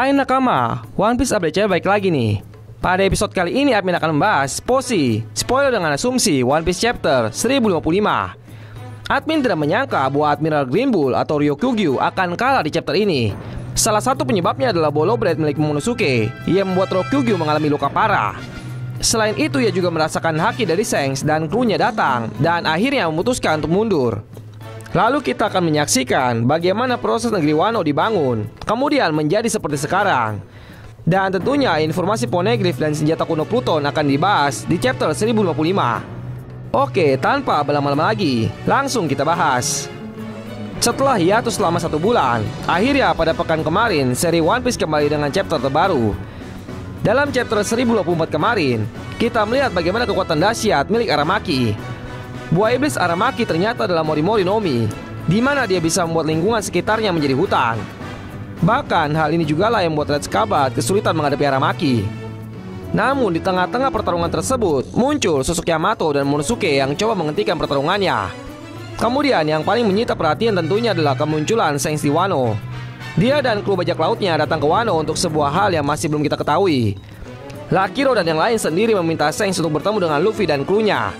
Hai nakama, One Piece update channel baik lagi nih. Pada episode kali ini admin akan membahas Posi, spoiler dengan asumsi One Piece chapter 1055. Admin tidak menyangka bahwa Admiral Green Bull atau Ryokugyu akan kalah di chapter ini. Salah satu penyebabnya adalah Bolo Bread milik Momonosuke yang membuat Ryokugyu mengalami luka parah. Selain itu ia juga merasakan haki dari Shanks dan krunya datang dan akhirnya memutuskan untuk mundur. Lalu kita akan menyaksikan bagaimana proses negeri Wano dibangun, kemudian menjadi seperti sekarang. Dan tentunya informasi Poneglyph dan senjata kuno Pluton akan dibahas di chapter 1055. Oke, tanpa berlama-lama lagi, langsung kita bahas. Setelah hiatus selama 1 bulan, akhirnya pada pekan kemarin seri One Piece kembali dengan chapter terbaru. Dalam chapter 1024 kemarin, kita melihat bagaimana kekuatan dahsyat milik Aramaki. Buah iblis Aramaki ternyata adalah Morimori no Mi, di mana dia bisa membuat lingkungan sekitarnya menjadi hutan. Bahkan hal ini juga lah yang membuat Red Scabbard kesulitan menghadapi Aramaki. Namun di tengah-tengah pertarungan tersebut muncul sosok Yamato dan Momonosuke yang coba menghentikan pertarungannya. Kemudian yang paling menyita perhatian tentunya adalah kemunculan Shanks di Wano. Dia dan kru bajak lautnya datang ke Wano untuk sebuah hal yang masih belum kita ketahui. Lakiro dan yang lain sendiri meminta Shanks untuk bertemu dengan Luffy dan krunya.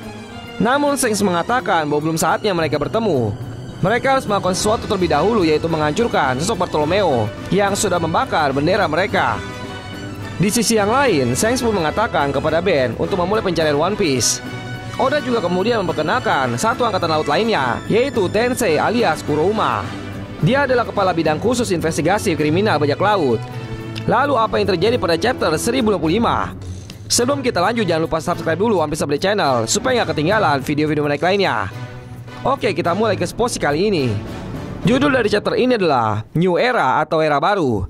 Namun Shanks mengatakan bahwa belum saatnya mereka bertemu. Mereka harus melakukan sesuatu terlebih dahulu, yaitu menghancurkan sosok Bartolomeo yang sudah membakar bendera mereka. Di sisi yang lain, Shanks pun mengatakan kepada Ben untuk memulai pencarian One Piece. Oda juga kemudian memperkenalkan satu angkatan laut lainnya, yaitu Tensei alias Kurouma. Dia adalah kepala bidang khusus investigasi kriminal bajak laut. Lalu apa yang terjadi pada chapter 1025? Sebelum kita lanjut, jangan lupa subscribe dulu One Piece Update Channel supaya nggak ketinggalan video-video menarik lainnya. Oke, kita mulai ke Posi kali ini. Judul dari chapter ini adalah New Era atau Era Baru.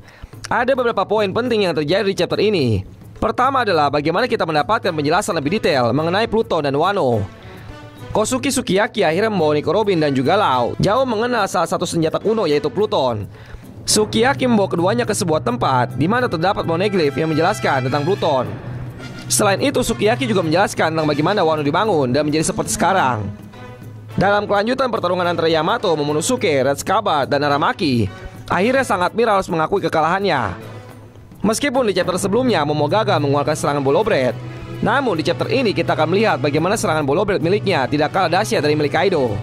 Ada beberapa poin penting yang terjadi di chapter ini. Pertama adalah bagaimana kita mendapatkan penjelasan lebih detail mengenai Pluton dan Wano. Kosuki Sukiyaki akhirnya membawa Nico Robin dan juga Lau jauh mengenal salah satu senjata kuno yaitu Pluton. Sukiyaki membawa keduanya ke sebuah tempat di mana terdapat Poneglyph yang menjelaskan tentang Pluton. Selain itu, Sukiyaki juga menjelaskan tentang bagaimana Wano dibangun dan menjadi seperti sekarang. Dalam kelanjutan pertarungan antara Yamato, Momonosuke, Red Scabbard, dan Aramaki, akhirnya sang admiral harus mengakui kekalahannya. Meskipun di chapter sebelumnya Momo gagal mengeluarkan serangan Bolo Bread, namun di chapter ini kita akan melihat bagaimana serangan Bolo Bread miliknya tidak kalah dahsyat dari milik Kaido.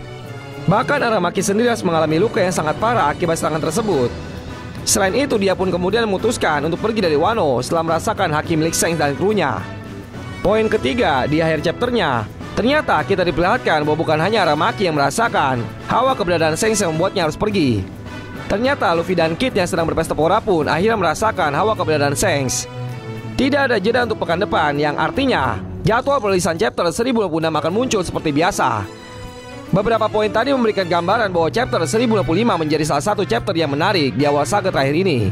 Bahkan Aramaki sendiri harus mengalami luka yang sangat parah akibat serangan tersebut. Selain itu, dia pun kemudian memutuskan untuk pergi dari Wano setelah merasakan haki milik Shanks dan krunya. Poin ketiga, di akhir chapternya, ternyata kita diperlihatkan bahwa bukan hanya Aramaki yang merasakan hawa keberadaan Shanks yang membuatnya harus pergi. Ternyata Luffy dan Kid yang sedang berpesta pora pun akhirnya merasakan hawa keberadaan Shanks. Tidak ada jeda untuk pekan depan, yang artinya jadwal perilisan chapter 1026 akan muncul seperti biasa. Beberapa poin tadi memberikan gambaran bahwa chapter 1025 menjadi salah satu chapter yang menarik di awal saga terakhir ini.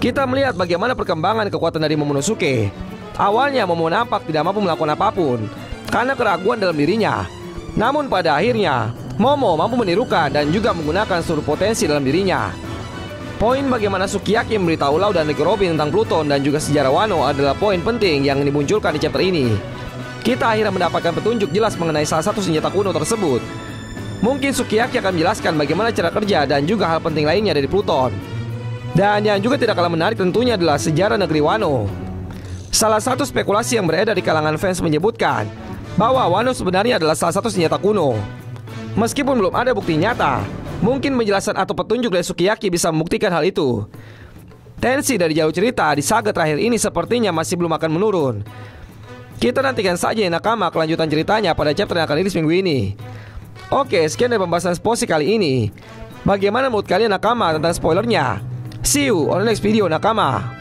Kita melihat bagaimana perkembangan kekuatan dari Momonosuke. Awalnya Momo nampak tidak mampu melakukan apapun karena keraguan dalam dirinya. Namun pada akhirnya Momo mampu menirukan dan juga menggunakan seluruh potensi dalam dirinya. Poin bagaimana Sukiyaki memberitahu Lau dan Nico Robin tentang Pluton dan juga sejarah Wano adalah poin penting yang dimunculkan di chapter ini. Kita akhirnya mendapatkan petunjuk jelas mengenai salah satu senjata kuno tersebut. Mungkin Sukiyaki akan menjelaskan bagaimana cara kerja dan juga hal penting lainnya dari Pluton. Dan yang juga tidak kalah menarik tentunya adalah sejarah negeri Wano. Salah satu spekulasi yang beredar di kalangan fans menyebutkan bahwa Wano sebenarnya adalah salah satu senjata kuno. Meskipun belum ada bukti nyata, mungkin penjelasan atau petunjuk dari Sukiyaki bisa membuktikan hal itu. Tensi dari jalur cerita di saga terakhir ini sepertinya masih belum akan menurun. Kita nantikan saja nakama kelanjutan ceritanya pada chapter yang akan rilis minggu ini. Oke, sekian dari pembahasan Posi kali ini. Bagaimana menurut kalian nakama tentang spoilernya? See you on the next video nakama.